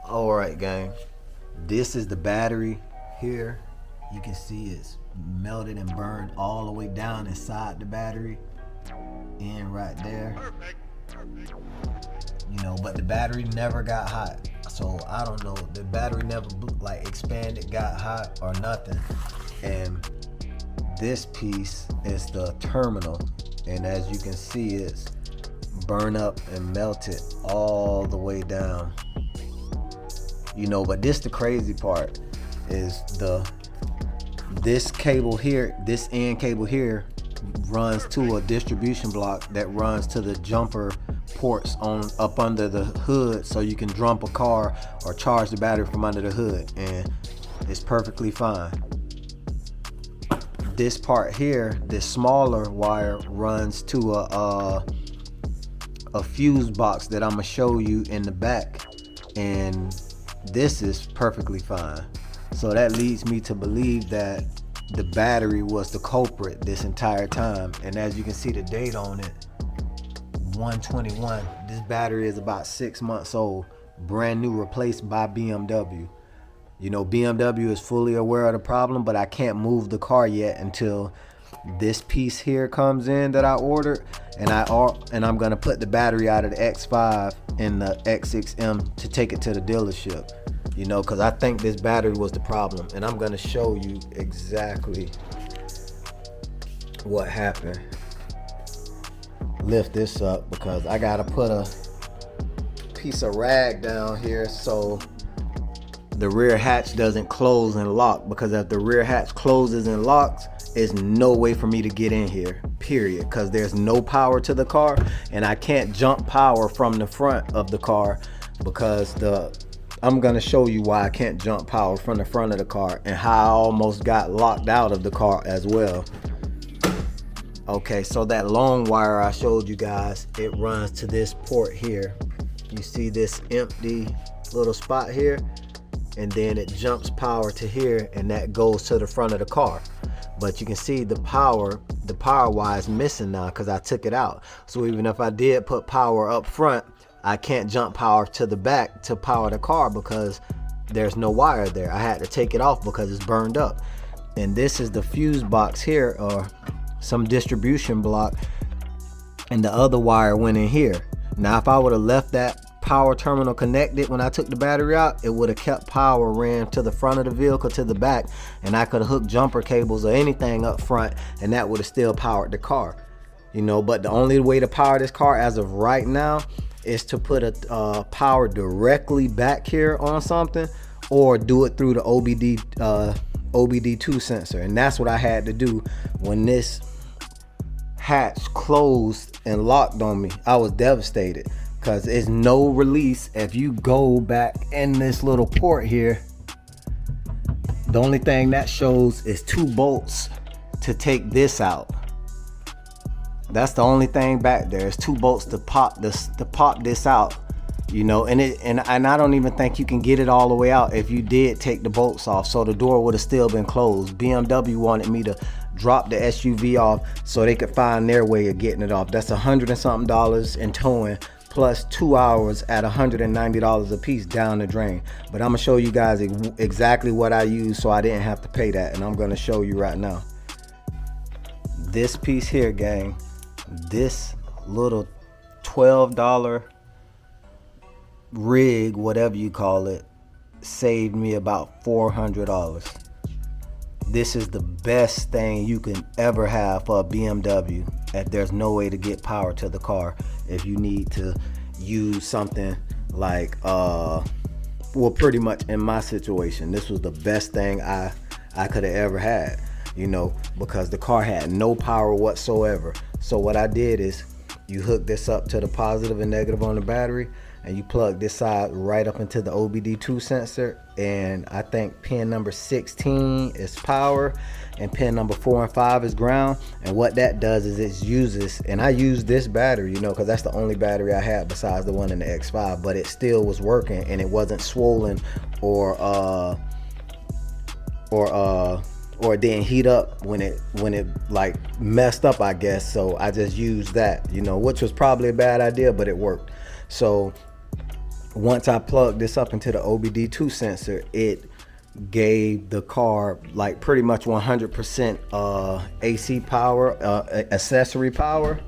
All right, gang. This is the battery here. You can see it's melted and burned all the way down inside the battery. And right there. But the battery never got hot. So I don't know. The battery never like expanded, got hot or nothing. And this piece is the terminal. And as you can see, it's burned up and melted all the way down. But this the crazy part is this cable here, this end cable here runs to a distribution block that runs to the jumper ports on up under the hood, so you can dump a car or charge the battery from under the hood, and it's perfectly fine. This part here, this smaller wire, runs to a fuse box that I'm gonna show you in the back, and this is perfectly fine. So that leads me to believe that the battery was the culprit this entire time. And as you can see the date on it, 121. This battery is about 6 months old, brand new, replaced by BMW. BMW is fully aware of the problem, but I can't move the car yet until this piece here comes in that I ordered, and I'm gonna put the battery out of the X5 and the X6M to take it to the dealership. Because I think this battery was the problem, and I'm gonna show you exactly what happened. Lift this up because I gotta put a piece of rag down here so the rear hatch doesn't close and lock, because if the rear hatch closes and locks, there's no way for me to get in here, period, because there's no power to the car, and I can't jump power from the front of the car because I'm gonna show you why I can't jump power from the front of the car and how I almost got locked out of the car as well. Okay, so that long wire I showed you guys, it runs to this port here. You see this empty little spot here, and then it jumps power to here, and that goes to the front of the car. But you can see the power wire is missing now because I took it out. So even if I did put power up front, I can't jump power to the back to power the car because there's no wire there. I had to take it off because it's burned up. And this is the fuse box here, or some distribution block, and the other wire went in here. Now if I would have left that power terminal connected when I took the battery out, it would have kept power ran to the front of the vehicle, to the back, and I could have hooked jumper cables or anything up front, and that would have still powered the car. But the only way to power this car as of right now is to put a power directly back here on something, or do it through the OBD2 sensor. And that's what I had to do when this hatch closed and locked on me. I was devastated because there's no release. If you go back in this little port here, the only thing that shows is 2 bolts to take this out. That's the only thing back there. It's 2 bolts to pop this out, and I don't even think you can get it all the way out if you did take the bolts off, so the door would have still been closed. BMW wanted me to drop the SUV off so they could find their way of getting it off. That's $100 and something in towing, plus 2 hours at $190 a piece down the drain. But I'm gonna show you guys exactly what I used so I didn't have to pay that, and I'm gonna show you right now. This piece here, gang, this little $12 rig, whatever you call it, saved me about $400. This is the best thing you can ever have for a BMW if there's no way to get power to the car. If you need to use something like pretty much in my situation, this was the best thing I could have ever had, because the car had no power whatsoever. So what I did is, you hook this up to the positive and negative on the battery, and you plug this side right up into the OBD2 sensor, and I think pin number 16 is power and pin number 4 and 5 is ground. And what that does is it uses, and I use this battery, because that's the only battery I had besides the one in the X5, but it still was working, and it wasn't swollen or it didn't heat up when it like messed up, I guess. So I just used that, which was probably a bad idea, but it worked. So once I plugged this up into the OBD2 sensor, it gave the car like pretty much 100% AC power, accessory power.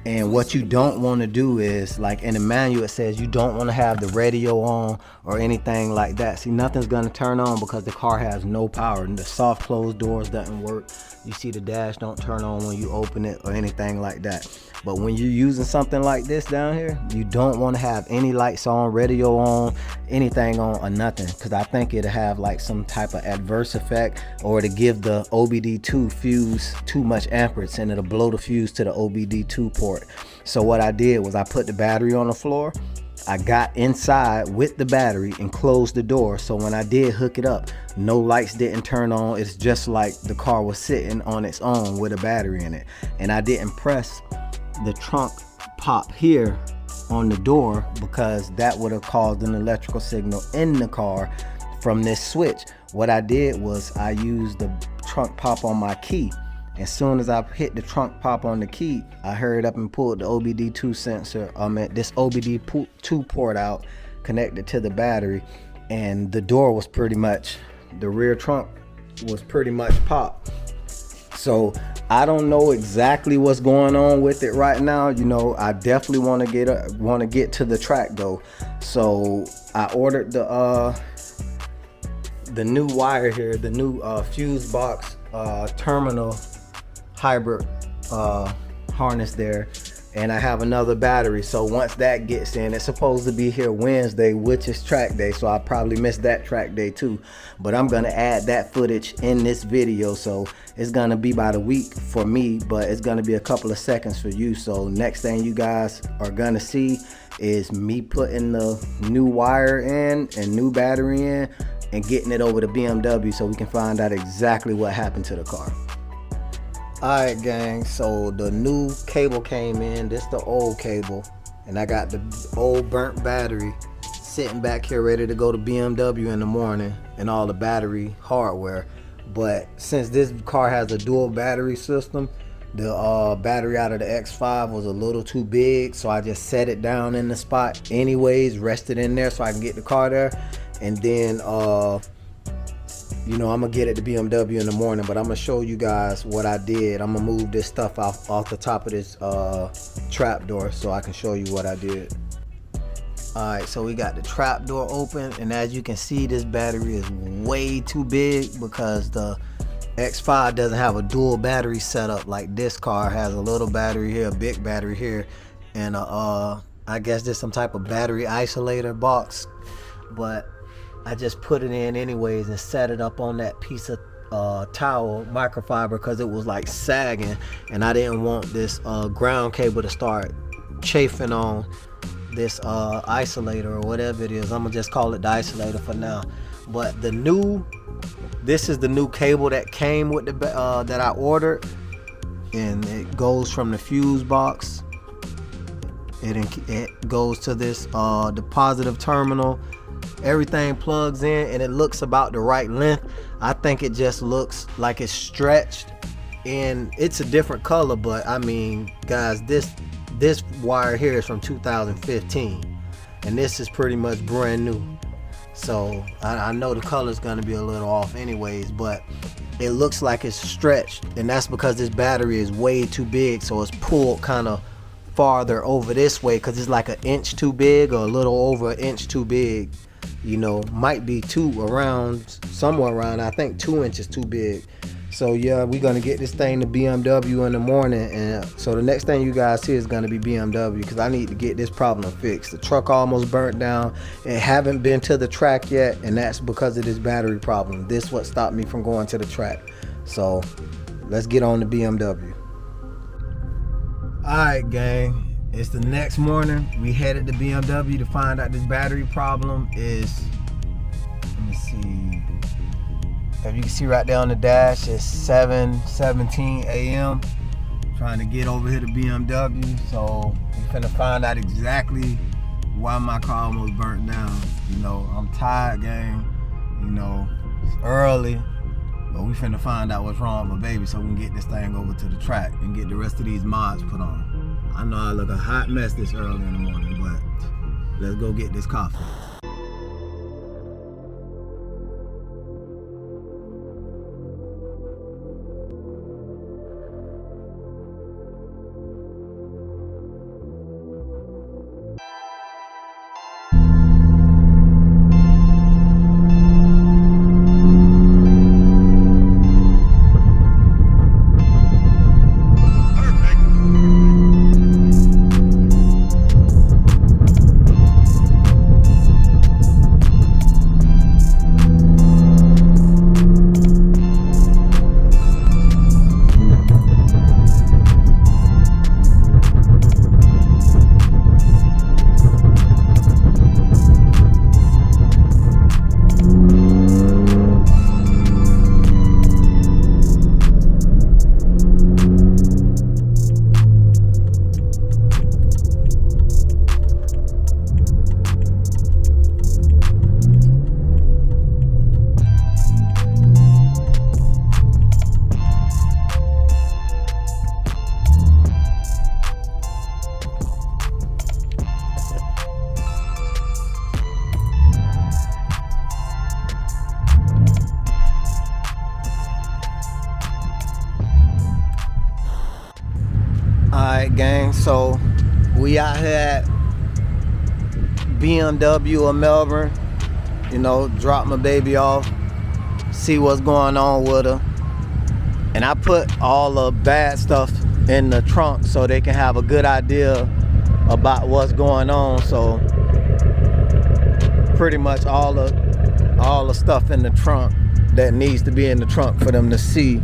And what you don't want to do is, like in the manual it says you don't want to have the radio on or anything like that. See, nothing's going to turn on because the car has no power, and the soft close doors doesn't work. You see the dash don't turn on when you open it or anything like that. But when you're using something like this down here, you don't want to have any lights on, radio on, anything on, or nothing, because I think it'll have like some type of adverse effect, or to give the OBD2 fuse too much amperage and it'll blow the fuse to the OBD2 port. So what I did was I put the battery on the floor, I got inside with the battery and closed the door, so when I did hook it up, no lights didn't turn on. It's just like the car was sitting on its own with a battery in it. And I didn't press the trunk pop here on the door because that would have caused an electrical signal in the car from this switch. What I did was I used the trunk pop on my key. As soon as I hit the trunk pop on the key, I hurried up and pulled the OBD2 sensor, this OBD2 port out, connected to the battery, and the door was pretty much, the rear trunk was pretty much popped. So I don't know exactly what's going on with it right now. You know, I definitely want to get to the track though. So I ordered the new wire here, the new fuse box terminal hybrid harness there, and I have another battery. So once that gets in, it's supposed to be here Wednesday, which is track day, so I probably missed that track day too, but I'm gonna add that footage in this video. So it's gonna be about a week for me, but it's gonna be a couple of seconds for you. So next thing you guys are gonna see is me putting the new wire in and new battery in and getting it over to BMW so we can find out exactly what happened to the car. Alright gang, so the new cable came in. This the old cable, and I got the old burnt battery sitting back here ready to go to BMW in the morning and all the battery hardware. But since this car has a dual battery system, the battery out of the X5 was a little too big, so I just set it down in the spot anyways, rested in there so I can get the car there. And then you know, I'm gonna get it to BMW in the morning, but I'm gonna show you guys what I did. I'm gonna move this stuff off the top of this trap door so I can show you what I did. Alright, so we got the trap door open, and as you can see, this battery is way too big because the X5 doesn't have a dual battery setup like this car has. A little battery here, a big battery here, and I guess there's some type of battery isolator box, but I just put it in anyways and set it up on that piece of towel microfiber because it was like sagging, and I didn't want this ground cable to start chafing on this isolator or whatever it is. I'm gonna just call it the isolator for now. But this is the new cable that came with the that I ordered, and it goes from the fuse box. It goes to this the positive terminal. Everything plugs in and it looks about the right length. I think it just looks like it's stretched, and it's a different color, but I mean guys, this wire here is from 2015 and this is pretty much brand new. So I know the color's gonna be a little off anyways, but it looks like it's stretched, and that's because this battery is way too big, so it's pulled kind of farther over this way because it's like an inch too big or a little over an inch too big. You know, might be somewhere around, I think 2 inches too big. So yeah, we're gonna get this thing to BMW in the morning, and so the next thing you guys see is gonna be BMW because I need to get this problem fixed. The truck almost burnt down and haven't been to the track yet, and that's because of this battery problem. This what stopped me from going to the track. So let's get on to BMW. Alright gang, it's the next morning. We headed to BMW to find out this battery problem is, let me see, if you can see right there on the dash, it's 7:17 a.m. Trying to get over here to BMW, so we're finna find out exactly why my car almost burnt down. You know, I'm tired gang, you know, it's early, but we finna find out what's wrong with my baby so we can get this thing over to the track and get the rest of these mods put on. I know I look a hot mess this early in the morning, but let's go get this coffee. Alright, gang, so we out here at BMW of Melbourne. You know, drop my baby off, see what's going on with her. And I put all the bad stuff in the trunk so they can have a good idea about what's going on. So pretty much all the stuff in the trunk that needs to be in the trunk for them to see.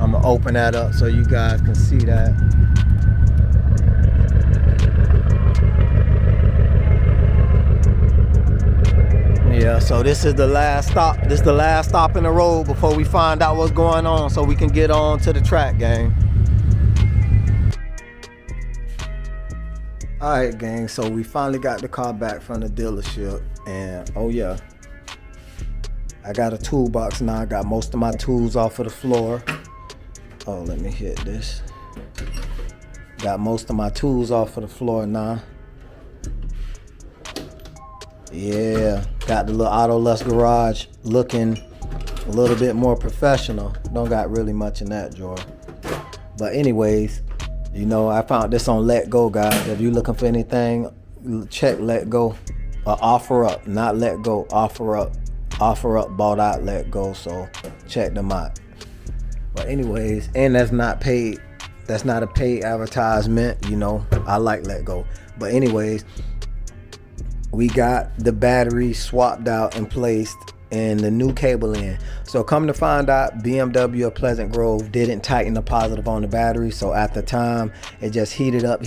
I'm gonna open that up so you guys can see that. Yeah, so this is the last stop. This is the last stop in the road before we find out what's going on so we can get on to the track, gang. Alright, gang, so we finally got the car back from the dealership, and oh yeah, I got a toolbox now. I got most of my tools off of the floor. Oh, let me hit this. Got most of my tools off of the floor now. Yeah, got the little Autolust garage looking a little bit more professional. Don't got really much in that drawer. But anyways, you know, I found this on Letgo, guys. If you're looking for anything, check Letgo. OfferUp, not Letgo, OfferUp. OfferUp bought out Letgo, so check them out. But anyways, and that's not paid. That's not a paid advertisement, you know. I like Letgo. But anyways, we got the battery swapped out and placed and the new cable in. So come to find out, BMW of Pleasant Grove didn't tighten the positive on the battery. So at the time, it just heated up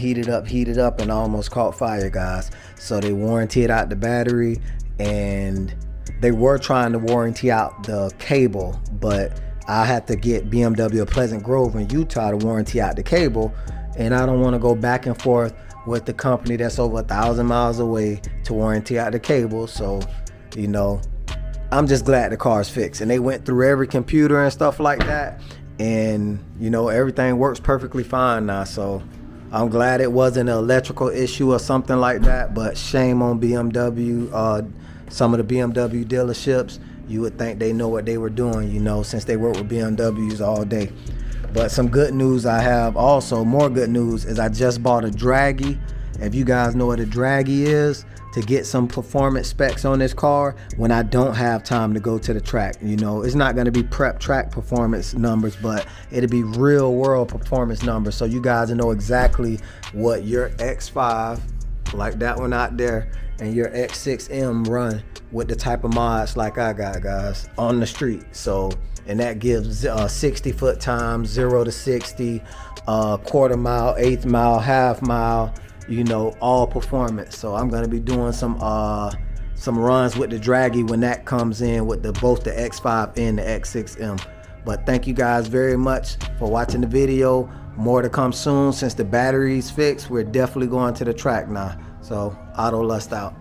and almost caught fire, guys. So they warranted out the battery, and they were trying to warranty out the cable, but I had to get BMW of Pleasant Grove in Utah to warranty out the cable, and I don't want to go back and forth with the company that's over 1,000 miles away to warranty out the cable. So, you know, I'm just glad the car's fixed. And they went through every computer and stuff like that, and you know, everything works perfectly fine now. So I'm glad it wasn't an electrical issue or something like that. But shame on BMW. Some of the BMW dealerships, you would think they know what they were doing, you know, since they work with BMWs all day. But some good news I have also, more good news, is I just bought a Dragy. If you guys know what a Dragy is, to get some performance specs on this car when I don't have time to go to the track. You know, it's not gonna be prep track performance numbers, but it'll be real world performance numbers. So you guys know exactly what your X5, like that one out there, and your X6M run with the type of mods like I got, guys, on the street. So, and that gives 60-foot times, 0 to 60, quarter mile, eighth mile, half mile, you know, all performance. So I'm gonna be doing some runs with the Dragy when that comes in with both the X5 and the X6M. But thank you guys very much for watching the video. More to come soon. Since the battery's fixed, we're definitely going to the track now. So Autolust out.